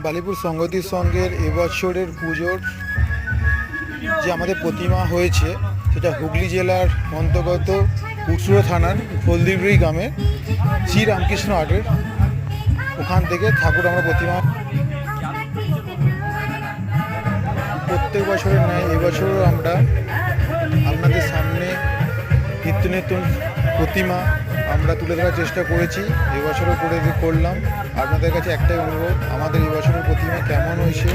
বালিপুর সংগতির সংঘের এবছরের পুজোর যে আমাদের প্রতিমা হয়েছে সেটা হুগলি জেলার অন্তর্গত উৎসুর থানার হলদিগুড়ি গ্রামে শ্রী রামকৃষ্ণ আর্টের ওখান থেকে ঠাকুর আমরা প্রতিমা প্রত্যেক বছরের ন্যায় এবছরও আমরা আপনাদের সামনে নিত্য নতুন প্রতিমা আমরা তুলে ধরার চেষ্টা করেছি। এবছরও করলাম। আপনাদের কাছে একটাই অনুরোধ, আমাদের এবছরের প্রতিমা কেমন হয়েছে